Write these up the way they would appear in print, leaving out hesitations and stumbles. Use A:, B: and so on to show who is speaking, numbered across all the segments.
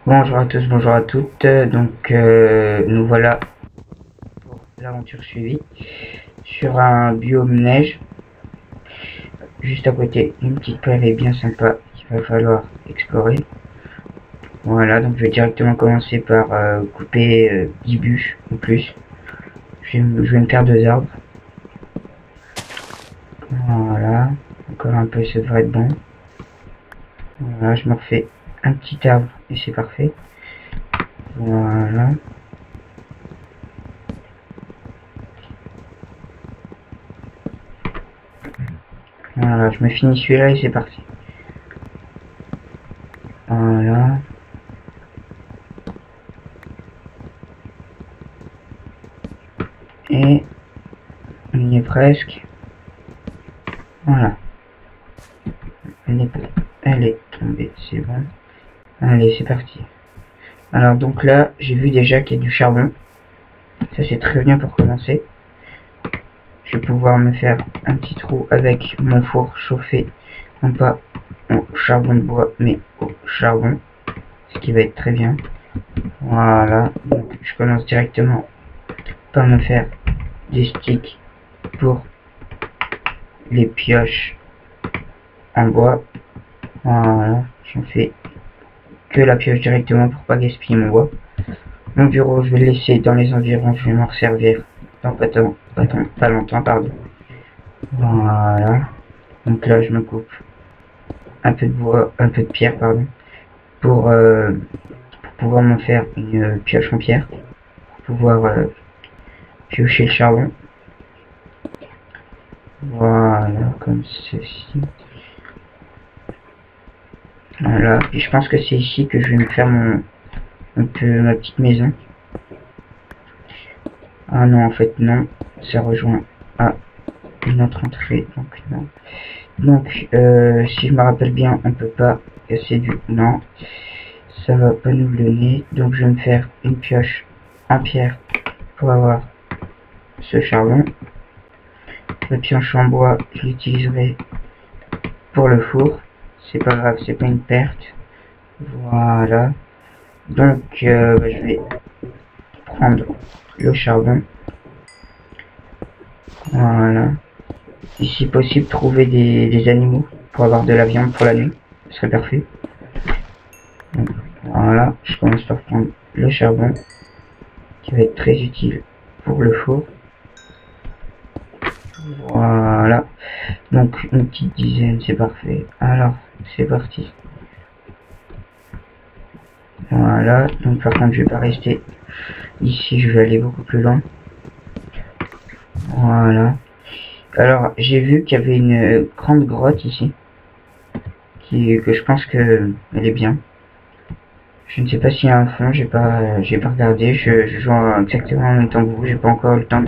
A: Bonjour à tous, bonjour à toutes. Nous voilà pour l'aventure suivie sur un biome neige. Juste à côté, une petite prairie bien sympa qu'il va falloir explorer. Voilà, donc je vais directement commencer par couper 10 bûches ou plus. Je vais me faire 2 arbres. Voilà, encore un peu, ça devrait être bon. Voilà, je me refais un petit arbre et c'est parfait. Voilà. Voilà, je me finis celui-là et c'est parti. Voilà. Et on y est presque. Voilà. Elle est tombée, c'est bon. Allez, c'est parti. Alors donc là, j'ai vu déjà qu'il y a du charbon. Ça c'est très bien pour commencer. Je vais pouvoir me faire un petit trou avec mon four chauffé, non pas au charbon de bois, mais au charbon. Ce qui va être très bien. Voilà, donc je commence directement par me faire des sticks pour les pioches en bois. Voilà, j'en fais que la pioche directement pour pas gaspiller mon bois. Mon bureau, je vais le laisser dans les environs, je vais m'en servir dans pas longtemps, pardon. Voilà. Donc là, je me coupe un peu de bois, un peu de pierre, pardon, pour pouvoir m'en faire une pioche en pierre, pour pouvoir piocher le charbon. Voilà, comme ceci. Voilà, et je pense que c'est ici que je vais me faire ma petite maison. Ah non, en fait, non, ça rejoint à une autre entrée, donc non. Donc, si je me rappelle bien, on peut pas casser du... Non, ça va pas nous le donner. Donc, je vais me faire une pioche en pierre pour avoir ce charbon. La pioche en bois, je l'utiliserai pour le four. C'est pas grave, c'est pas une perte. Voilà. Donc, je vais prendre le charbon. Voilà. Et si possible, trouver des animaux pour avoir de la viande pour la nuit. Ce serait parfait. Donc, voilà, je commence par prendre le charbon qui va être très utile pour le four. Voilà, donc une petite dizaine, c'est parfait. Alors, c'est parti. Voilà, donc par contre, je vais pas rester ici, je vais aller beaucoup plus loin. Voilà. Alors, j'ai vu qu'il y avait une grande grotte ici, que je pense que elle est bien. Je ne sais pas s'il y a un fond, j'ai pas regardé, je joue exactement en même temps que vous, j'ai pas encore eu le temps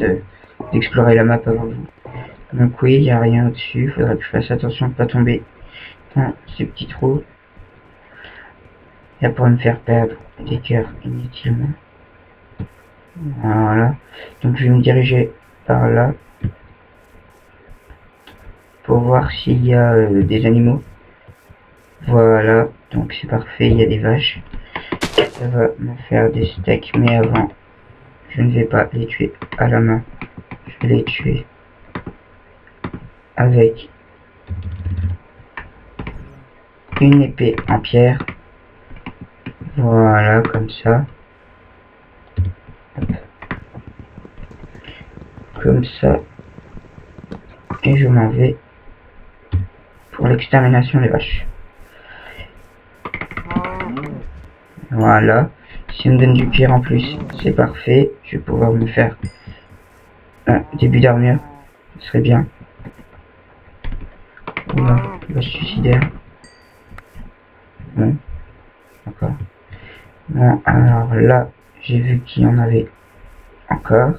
A: d'explorer la map avant vous. Donc oui, il n'y a rien au-dessus, il faudrait que je fasse attention de ne pas tomber dans ces petits trous. Là pour me faire perdre des cœurs inutilement. Voilà, donc je vais me diriger par là pour voir s'il y a des animaux. Voilà, donc c'est parfait, il y a des vaches. Ça va me faire des steaks, mais avant, je ne vais pas les tuer à la main. Je vais les tuer avec une épée en pierre. Voilà, comme ça. Hop. Comme ça. Et je m'en vais pour l'extermination des vaches. Voilà. Si on me donne du pierre en plus, c'est parfait. Je vais pouvoir me faire un début d'armure. Ce serait bien. Oula, vache suicidaire. Bon. D'accord. Bon, alors là, j'ai vu qu'il y en avait encore.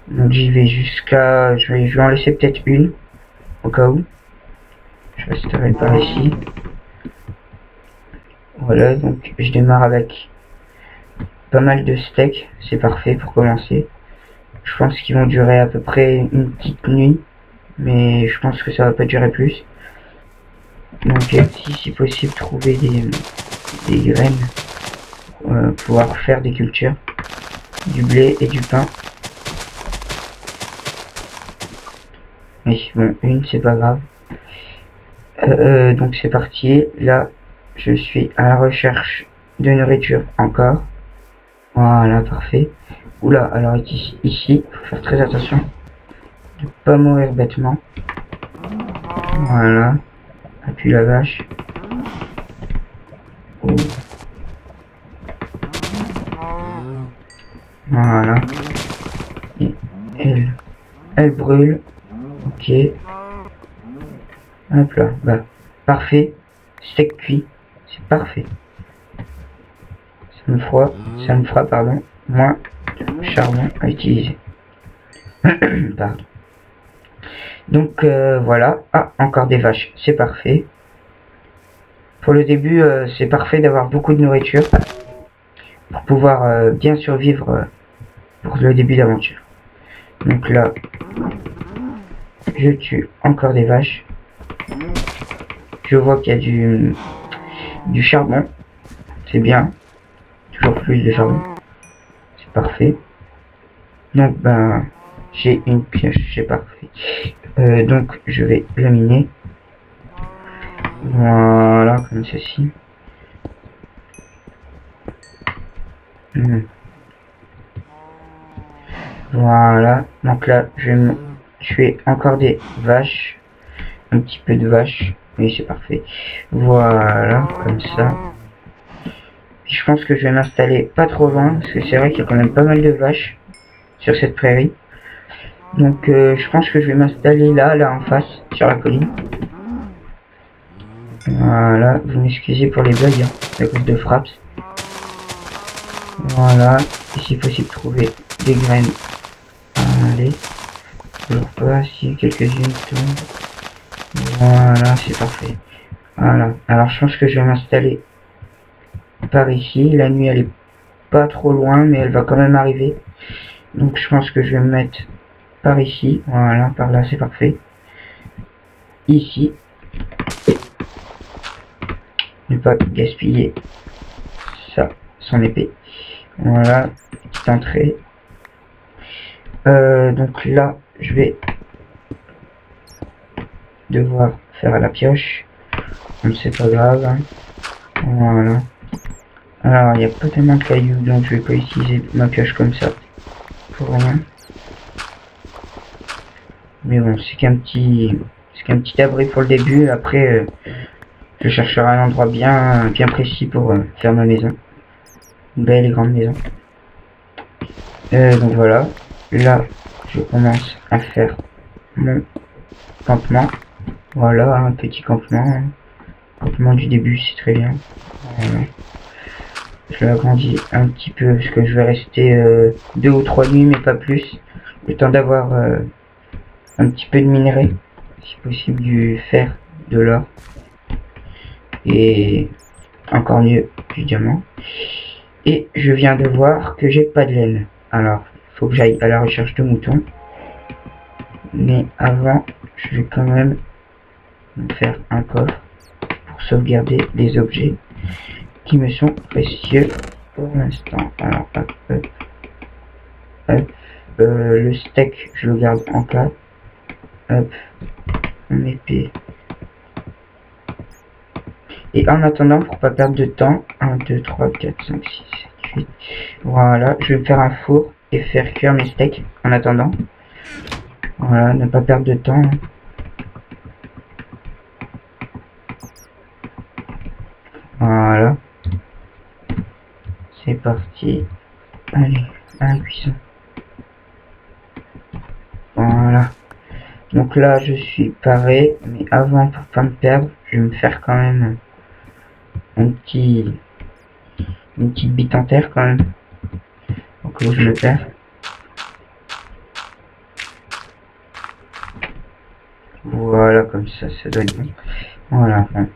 A: Donc j'y vais jusqu'à... Je vais en laisser peut-être une. Au cas où. Je resterai par ici. Voilà, donc je démarre avec pas mal de steaks. C'est parfait pour commencer. Je pense qu'ils vont durer à peu près une petite nuit. Mais je pense que ça va pas durer plus. Donc si possible trouver des graines pouvoir faire des cultures, du blé et du pain. Mais bon, une c'est pas grave. Donc c'est parti. Là, je suis à la recherche de nourriture encore. Voilà, parfait. Oula, alors ici, faut faire très attention de pas mourir bêtement. Voilà. Appuie la vache. Oh. Voilà. Et elle brûle. Ok. Hop là. Bah, parfait. Steak cuit. C'est parfait. Ça me fera, pardon, moins de charbon à utiliser. Pardon. Donc voilà. Ah, encore des vaches. C'est parfait. Pour le début, c'est parfait d'avoir beaucoup de nourriture pour pouvoir bien survivre pour le début d'aventure. Donc là, je tue encore des vaches. Je vois qu'il y a du charbon. C'est bien. Toujours plus de charbon. C'est parfait. Donc ben, j'ai une pioche. C'est parfait. Donc je vais le miner. Voilà, comme ceci. Voilà. Donc là, je vais tuer encore des vaches. Un petit peu de vaches. Oui, c'est parfait. Voilà, comme ça. Puis je pense que je vais m'installer pas trop loin, parce que c'est vrai qu'il y a quand même pas mal de vaches sur cette prairie. Donc je pense que je vais m'installer là en face, sur la colline. Voilà, vous m'excusez pour les bugs, à cause de Fraps. Voilà, et si possible trouver des graines. Allez, toujours pas, si quelques-unes tombent. Voilà, c'est parfait. Voilà, alors je pense que je vais m'installer par ici. La nuit elle est pas trop loin, mais elle va quand même arriver. Donc je pense que je vais me mettre par ici. Voilà, par là c'est parfait. Ici. Ne pas gaspiller ça, son épée. Voilà, petite entrée. Donc là, je vais devoir faire à la pioche. C'est pas grave. Hein. Voilà. Alors, il n'y a pas tellement de cailloux, donc je vais pas utiliser ma pioche comme ça. Pour rien. Mais bon, c'est qu'un petit abri pour le début. Après, je chercherai un endroit bien précis pour faire ma maison. Une belle et grande maison. Donc voilà. Là, je commence à faire mon campement. Voilà, un petit campement. Campement du début, c'est très bien. Voilà. Je l'agrandis un petit peu parce que je vais rester 2 ou 3 nuits, mais pas plus. Le temps d'avoir un petit peu de minerai, si possible du fer, de l'or. Et encore mieux, du diamant. Et je viens de voir que j'ai pas de laine. Alors, il faut que j'aille à la recherche de moutons. Mais avant, je vais quand même me faire un coffre pour sauvegarder les objets qui me sont précieux pour l'instant. Alors, hop, hop, hop. Le steak, je le garde en cas. Hop, mon épée. Et en attendant, pour pas perdre de temps, 1, 2, 3, 4, 5, 6, 7, 8. Voilà, je vais me faire un four et faire cuire mes steaks en attendant. Voilà, ne pas perdre de temps. Voilà. C'est parti. Allez, à la cuisson. Voilà. Donc là, je suis paré. Mais avant, pour pas me perdre, je vais me faire quand même une petite bite en terre quand même. Donc là, je me perds. Voilà, comme ça doit être bon. Voilà, bon.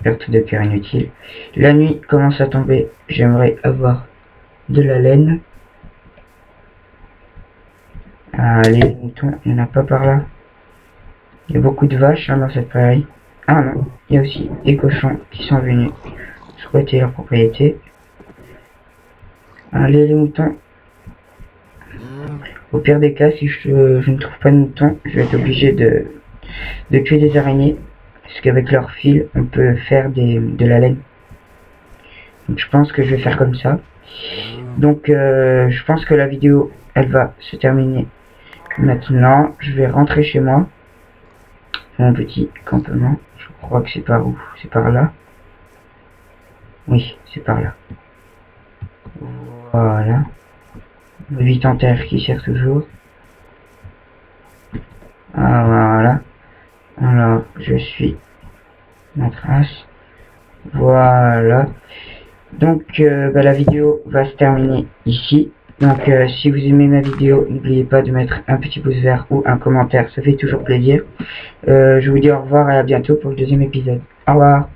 A: Perte de pierre inutile. La nuit commence à tomber. J'aimerais avoir de la laine. Allez, moutons, il n'y en a pas par là. Il y a beaucoup de vaches dans cette prairie. Ah non, il y a aussi des cochons qui sont venus squatter leur propriété. Allez les moutons. Au pire des cas, si je ne trouve pas de moutons, je vais être obligé de tuer des araignées. Parce qu'avec leur fil, on peut faire de la laine. Donc je pense que je vais faire comme ça. Donc je pense que la vidéo, elle va se terminer maintenant. Je vais rentrer chez moi. Mon petit campement. Je crois que c'est par où? C'est par là. Oui, c'est par là. Voilà. Vite en terre qui sert toujours. Ah, voilà. Alors, je suis ma trace. Voilà. Donc, la vidéo va se terminer ici. Donc, si vous aimez ma vidéo, n'oubliez pas de mettre un petit pouce vert ou un commentaire. Ça fait toujours plaisir. Je vous dis au revoir et à bientôt pour le deuxième épisode. Au revoir.